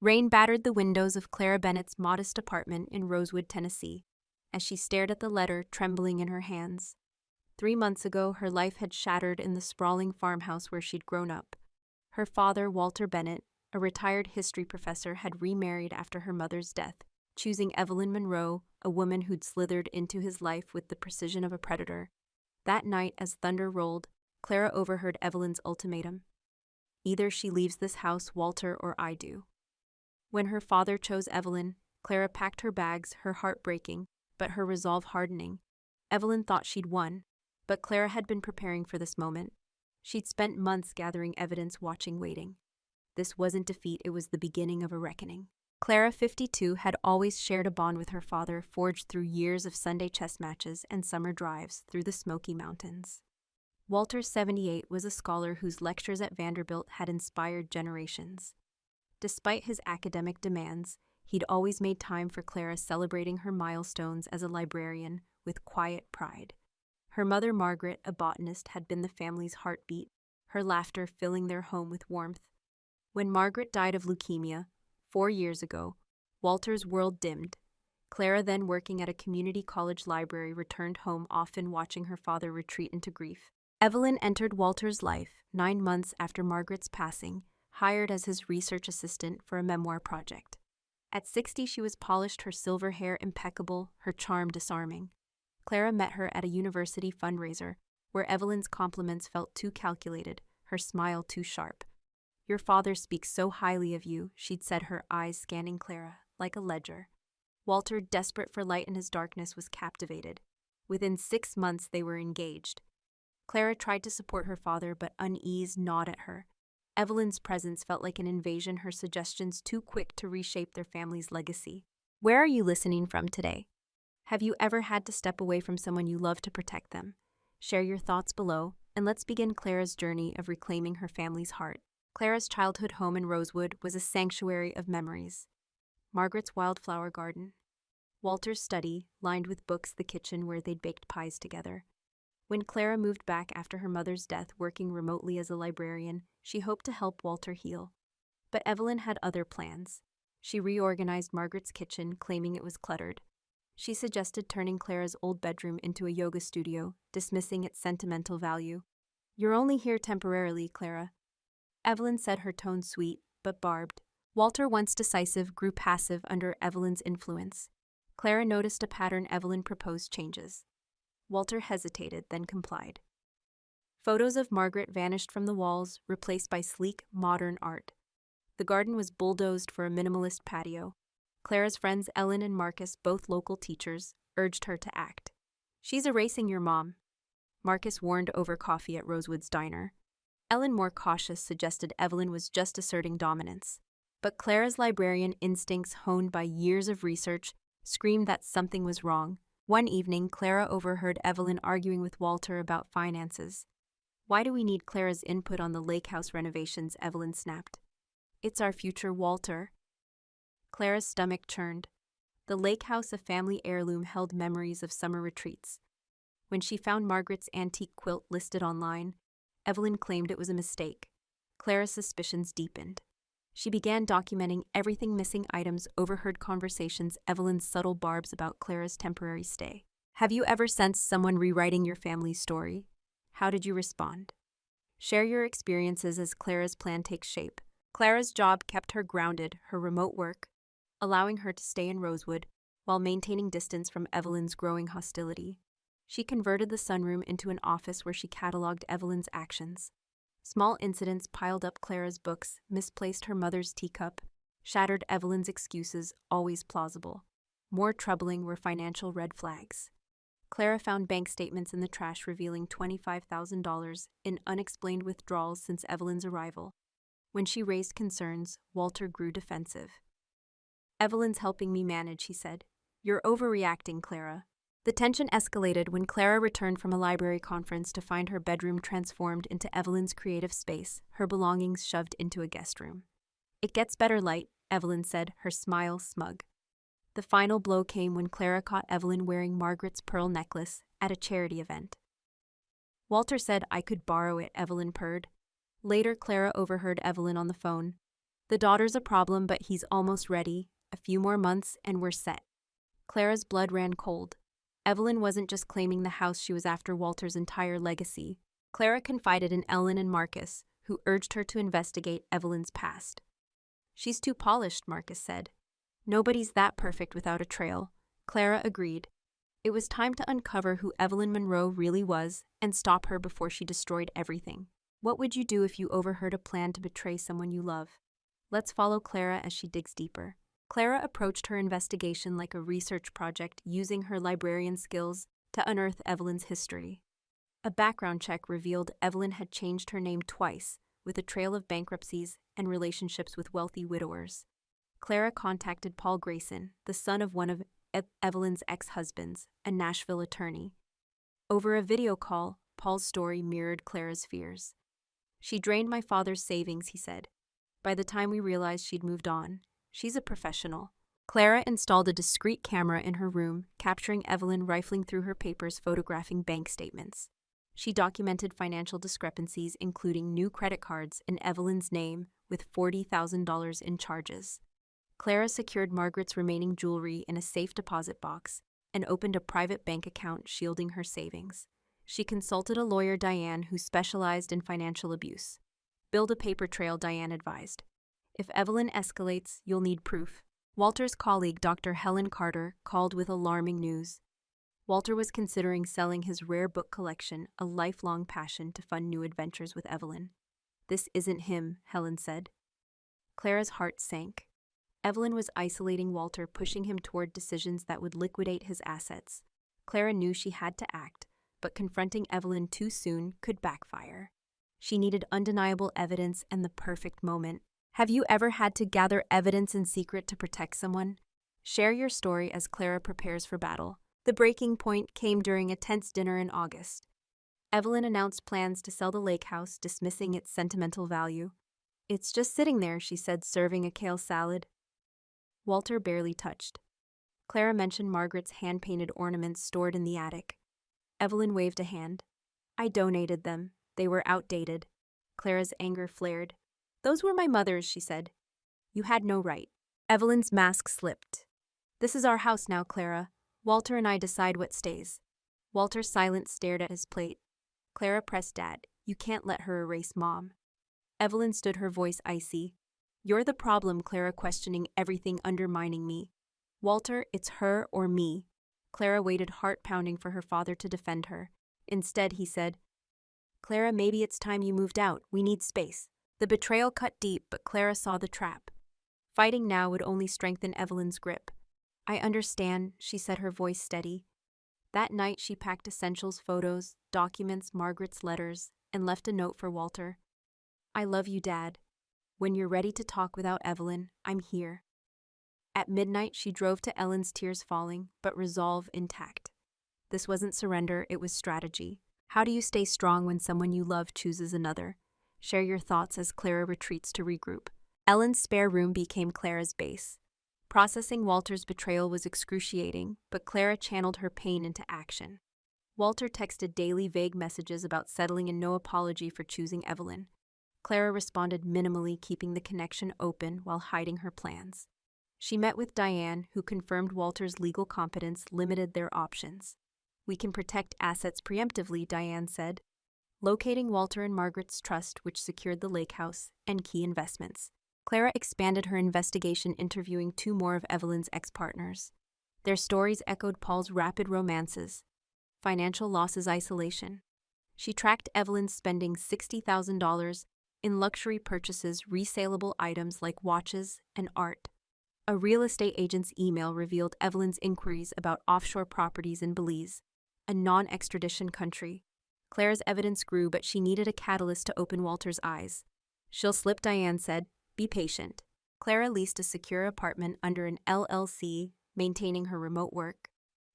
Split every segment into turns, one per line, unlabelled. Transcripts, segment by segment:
Rain battered the windows of Clara Bennett's modest apartment in Rosewood, Tennessee, as she stared at the letter trembling in her hands. 3 months ago, her life had shattered in the sprawling farmhouse where she'd grown up. Her father, Walter Bennett, a retired history professor, had remarried after her mother's death, choosing Evelyn Monroe, a woman who'd slithered into his life with the precision of a predator. That night, as thunder rolled, Clara overheard Evelyn's ultimatum. Either she leaves this house, Walter, or I do. When her father chose Evelyn, Clara packed her bags, her heart breaking, but her resolve hardening. Evelyn thought she'd won, but Clara had been preparing for this moment. She'd spent months gathering evidence, watching, waiting. This wasn't defeat, it was the beginning of a reckoning. Clara, 52, had always shared a bond with her father, forged through years of Sunday chess matches and summer drives through the Smoky Mountains. Walter, 78, was a scholar whose lectures at Vanderbilt had inspired generations. Despite his academic demands, he'd always made time for Clara, celebrating her milestones as a librarian with quiet pride. Her mother, Margaret, a botanist, had been the family's heartbeat, her laughter filling their home with warmth. When Margaret died of leukemia 4 years ago, Walter's world dimmed. Clara, then working at a community college library, returned home, often watching her father retreat into grief. Evelyn entered Walter's life 9 months after Margaret's passing, hired as his research assistant for a memoir project. At 60, she was polished, her silver hair impeccable, her charm disarming. Clara met her at a university fundraiser, where Evelyn's compliments felt too calculated, her smile too sharp. "Your father speaks so highly of you," she'd said, her eyes scanning Clara like a ledger. Walter, desperate for light in his darkness, was captivated. Within 6 months, they were engaged. Clara tried to support her father, but unease gnawed at her. Evelyn's presence felt like an invasion, her suggestions too quick to reshape their family's legacy. Where are you listening from today? Have you ever had to step away from someone you love to protect them? Share your thoughts below, and let's begin Clara's journey of reclaiming her family's heart. Clara's childhood home in Rosewood was a sanctuary of memories. Margaret's wildflower garden. Walter's study, lined with books, the kitchen where they'd baked pies together. When Clara moved back after her mother's death, working remotely as a librarian, she hoped to help Walter heal. But Evelyn had other plans. She reorganized Margaret's kitchen, claiming it was cluttered. She suggested turning Clara's old bedroom into a yoga studio, dismissing its sentimental value. "You're only here temporarily, Clara," Evelyn said, her tone sweet but barbed. Walter, once decisive, grew passive under Evelyn's influence. Clara noticed a pattern. Evelyn proposed changes. Walter hesitated, then complied. Photos of Margaret vanished from the walls, replaced by sleek, modern art. The garden was bulldozed for a minimalist patio. Clara's friends, Ellen and Marcus, both local teachers, urged her to act. "She's erasing your mom," Marcus warned over coffee at Rosewood's diner. Ellen, more cautious, suggested Evelyn was just asserting dominance. But Clara's librarian instincts, honed by years of research, screamed that something was wrong. One evening, Clara overheard Evelyn arguing with Walter about finances. "Why do we need Clara's input on the lake house renovations?" Evelyn snapped. "It's our future, Walter." Clara's stomach churned. The lake house, a family heirloom, held memories of summer retreats. When she found Margaret's antique quilt listed online, Evelyn claimed it was a mistake. Clara's suspicions deepened. She began documenting everything: missing items, overheard conversations, Evelyn's subtle barbs about Clara's temporary stay. Have you ever sensed someone rewriting your family's story? How did you respond? Share your experiences as Clara's plan takes shape. Clara's job kept her grounded, her remote work, allowing her to stay in Rosewood while maintaining distance from Evelyn's growing hostility. She converted the sunroom into an office where she cataloged Evelyn's actions. Small incidents piled up: Clara's books, misplaced her mother's teacup, shattered Evelyn's excuses, always plausible. More troubling were financial red flags. Clara found bank statements in the trash revealing $25,000 in unexplained withdrawals since Evelyn's arrival. When she raised concerns, Walter grew defensive. "Evelyn's helping me manage," he said. "You're overreacting, Clara." The tension escalated when Clara returned from a library conference to find her bedroom transformed into Evelyn's creative space, her belongings shoved into a guest room. "It gets better, light," Evelyn said, her smile smug. The final blow came when Clara caught Evelyn wearing Margaret's pearl necklace at a charity event. "Walter said I could borrow it," Evelyn purred. Later, Clara overheard Evelyn on the phone. The daughter's a problem, but he's almost ready. A few more months and we're set. Clara's blood ran cold. Evelyn wasn't just claiming the house, she was after Walter's entire legacy. Clara confided in Ellen and Marcus, who urged her to investigate Evelyn's past. She's too polished, Marcus said. Nobody's that perfect without a trail. Clara agreed. It was time to uncover who Evelyn Monroe really was and stop her before she destroyed everything. What would you do if you overheard a plan to betray someone you love? Let's follow Clara as she digs deeper. Clara approached her investigation like a research project, using her librarian skills to unearth Evelyn's history. A background check revealed Evelyn had changed her name twice, with a trail of bankruptcies and relationships with wealthy widowers. Clara contacted Paul Grayson, the son of one of Evelyn's ex-husbands, a Nashville attorney. Over a video call, Paul's story mirrored Clara's fears. She drained my father's savings, he said. By the time we realized she'd moved on, she's a professional. Clara installed a discreet camera in her room, capturing Evelyn rifling through her papers, photographing bank statements. She documented financial discrepancies, including new credit cards in Evelyn's name with $40,000 in charges. Clara secured Margaret's remaining jewelry in a safe deposit box and opened a private bank account shielding her savings. She consulted a lawyer, Diane, who specialized in financial abuse. Build a paper trail, Diane advised. If Evelyn escalates, you'll need proof. Walter's colleague, Dr. Helen Carter, called with alarming news. Walter was considering selling his rare book collection, a lifelong passion, to fund new adventures with Evelyn. This isn't him, Helen said. Clara's heart sank. Evelyn was isolating Walter, pushing him toward decisions that would liquidate his assets. Clara knew she had to act, but confronting Evelyn too soon could backfire. She needed undeniable evidence and the perfect moment. Have you ever had to gather evidence in secret to protect someone? Share your story as Clara prepares for battle. The breaking point came during a tense dinner in August. Evelyn announced plans to sell the lake house, dismissing its sentimental value. It's just sitting there, she said, serving a kale salad. Walter barely touched. Clara mentioned Margaret's hand-painted ornaments stored in the attic. Evelyn waved a hand. I donated them. They were outdated. Clara's anger flared. Those were my mother's, she said. You had no right. Evelyn's mask slipped. This is our house now, Clara. Walter and I decide what stays. Walter, silent, stared at his plate. Clara pressed Dad. You can't let her erase Mom. Evelyn stood, her voice icy. You're the problem, Clara, questioning everything, undermining me. Walter, it's her or me. Clara waited, heart pounding, for her father to defend her. Instead, he said, Clara, maybe it's time you moved out. We need space. The betrayal cut deep, but Clara saw the trap. Fighting now would only strengthen Evelyn's grip. I understand, she said, her voice steady. That night she packed essentials, photos, documents, Margaret's letters, and left a note for Walter. I love you, Dad. When you're ready to talk without Evelyn, I'm here. At midnight she drove to Ellen's, tears falling, but resolve intact. This wasn't surrender, it was strategy. How do you stay strong when someone you love chooses another? Share your thoughts as Clara retreats to regroup. Ellen's spare room became Clara's base. Processing Walter's betrayal was excruciating, but Clara channeled her pain into action. Walter texted daily vague messages about settling and no apology for choosing Evelyn. Clara responded minimally, keeping the connection open while hiding her plans. She met with Diane, who confirmed Walter's legal competence limited their options. We can protect assets preemptively, Diane said, locating Walter and Margaret's trust, which secured the lake house, and key investments. Clara expanded her investigation, interviewing 2 more of Evelyn's ex-partners. Their stories echoed Paul's rapid romances, financial losses, isolation. She tracked Evelyn's spending $60,000 in luxury purchases, resaleable items like watches and art. A real estate agent's email revealed Evelyn's inquiries about offshore properties in Belize, a non-extradition country. Clara's evidence grew, but she needed a catalyst to open Walter's eyes. She'll slip, Diane said. Be patient. Clara leased a secure apartment under an LLC, maintaining her remote work.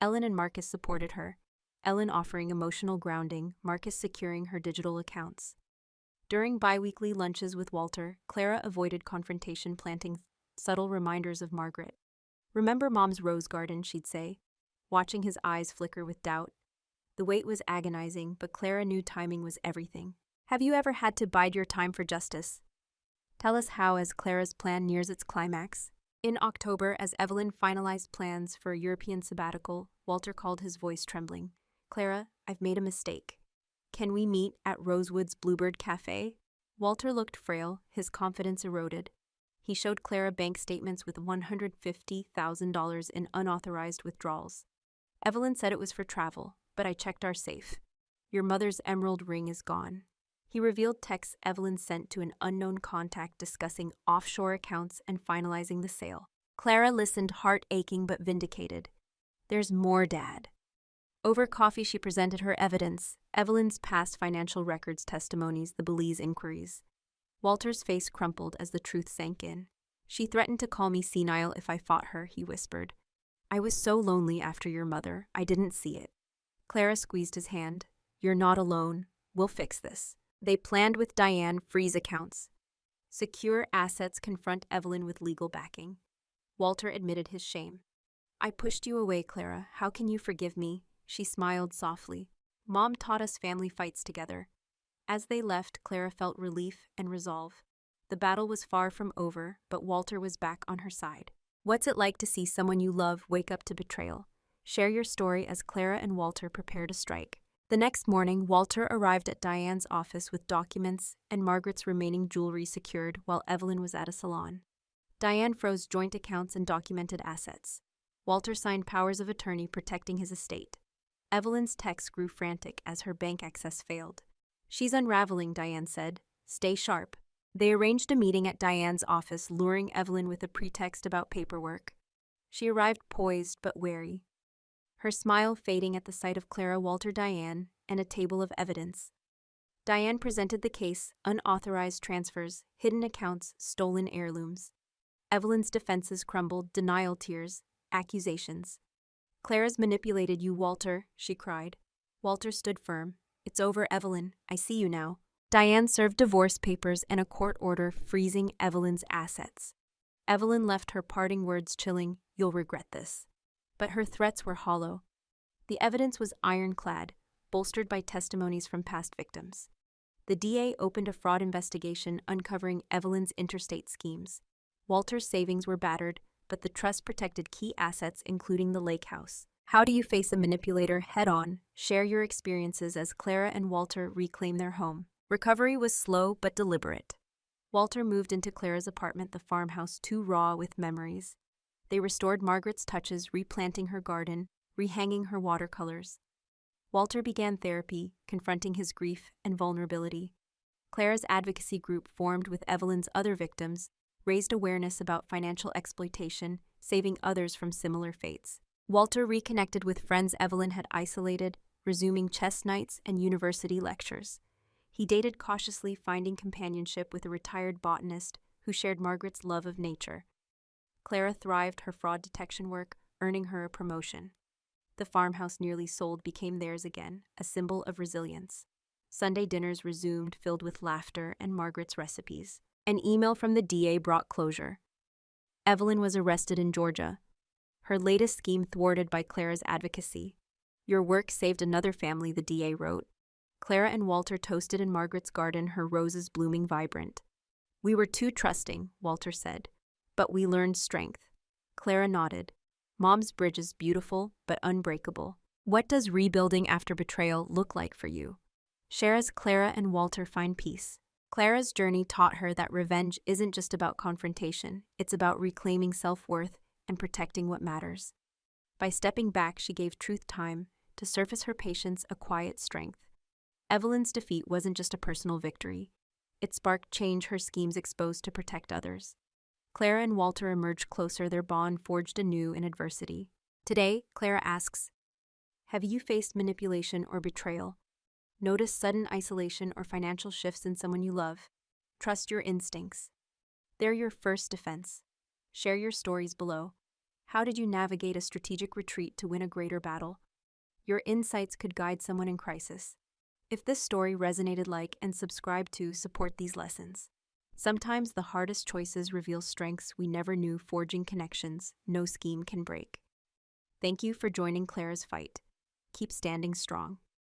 Ellen and Marcus supported her, Ellen offering emotional grounding, Marcus securing her digital accounts. During bi-weekly lunches with Walter, Clara avoided confrontation, planting subtle reminders of Margaret. Remember Mom's rose garden, she'd say, watching his eyes flicker with doubt. The wait was agonizing, but Clara knew timing was everything. Have you ever had to bide your time for justice? Tell us how as Clara's plan nears its climax. In October, as Evelyn finalized plans for a European sabbatical, Walter called, his voice trembling. Clara, I've made a mistake. Can we meet at Rosewood's Bluebird Cafe? Walter looked frail, his confidence eroded. He showed Clara bank statements with $150,000 in unauthorized withdrawals. Evelyn said it was for travel, but I checked our safe. Your mother's emerald ring is gone. He revealed texts Evelyn sent to an unknown contact discussing offshore accounts and finalizing the sale. Clara listened, heart aching but vindicated. There's more, Dad. Over coffee, she presented her evidence, Evelyn's past financial records, testimonies, the Belize inquiries. Walter's face crumpled as the truth sank in. She threatened to call me senile if I fought her, he whispered. I was so lonely after your mother, I didn't see it. Clara squeezed his hand. You're not alone. We'll fix this. They planned with Diane, freeze accounts. Secure assets, confront Evelyn with legal backing. Walter admitted his shame. I pushed you away, Clara. How can you forgive me? She smiled softly. Mom taught us family fights together. As they left, Clara felt relief and resolve. The battle was far from over, but Walter was back on her side. What's it like to see someone you love wake up to betrayal? Share your story as Clara and Walter prepare to strike. The next morning, Walter arrived at Diane's office with documents and Margaret's remaining jewelry secured while Evelyn was at a salon. Diane froze joint accounts and documented assets. Walter signed powers of attorney protecting his estate. Evelyn's texts grew frantic as her bank access failed. She's unraveling, Diane said. Stay sharp. They arranged a meeting at Diane's office, luring Evelyn with a pretext about paperwork. She arrived poised but wary, her smile fading at the sight of Clara, Walter, Diane, and a table of evidence. Diane presented the case: unauthorized transfers, hidden accounts, stolen heirlooms. Evelyn's defenses crumbled: denial, tears, accusations. Clara's manipulated you, Walter, she cried. Walter stood firm. It's over, Evelyn. I see you now. Diane served divorce papers and a court order freezing Evelyn's assets. Evelyn left, her parting words chilling. You'll regret this. But her threats were hollow. The evidence was ironclad, bolstered by testimonies from past victims. The DA opened a fraud investigation, uncovering Evelyn's interstate schemes. Walter's savings were battered, but the trust protected key assets, including the lake house. How do you face a manipulator head-on? Share your experiences as Clara and Walter reclaim their home. Recovery was slow but deliberate. Walter moved into Clara's apartment, the farmhouse too raw with memories. They restored Margaret's touches, replanting her garden, rehanging her watercolors. Walter began therapy, confronting his grief and vulnerability. Clara's advocacy group, formed with Evelyn's other victims, raised awareness about financial exploitation, saving others from similar fates. Walter reconnected with friends Evelyn had isolated, resuming chess nights and university lectures. He dated cautiously, finding companionship with a retired botanist who shared Margaret's love of nature. Clara thrived, her fraud detection work earning her a promotion. The farmhouse, nearly sold, became theirs again, a symbol of resilience. Sunday dinners resumed, filled with laughter and Margaret's recipes. An email from the DA brought closure. Evelyn was arrested in Georgia, her latest scheme thwarted by Clara's advocacy. Your work saved another family, the DA wrote. Clara and Walter toasted in Margaret's garden, her roses blooming vibrant. We were too trusting, Walter said, but we learned strength. Clara nodded. Mom's bridge is beautiful but unbreakable. What does rebuilding after betrayal look like for you? Share as Clara and Walter find peace. Clara's journey taught her that revenge isn't just about confrontation, it's about reclaiming self-worth and protecting what matters. By stepping back, she gave truth time to surface, her patience a quiet strength. Evelyn's defeat wasn't just a personal victory. It sparked change, her schemes exposed to protect others. Clara and Walter emerged closer, their bond forged anew in adversity. Today, Clara asks, have you faced manipulation or betrayal? Notice sudden isolation or financial shifts in someone you love? Trust your instincts. They're your first defense. Share your stories below. How did you navigate a strategic retreat to win a greater battle? Your insights could guide someone in crisis. If this story resonated, like and subscribe to support these lessons. Sometimes the hardest choices reveal strengths we never knew, forging connections no scheme can break. Thank you for joining Clara's fight. Keep standing strong.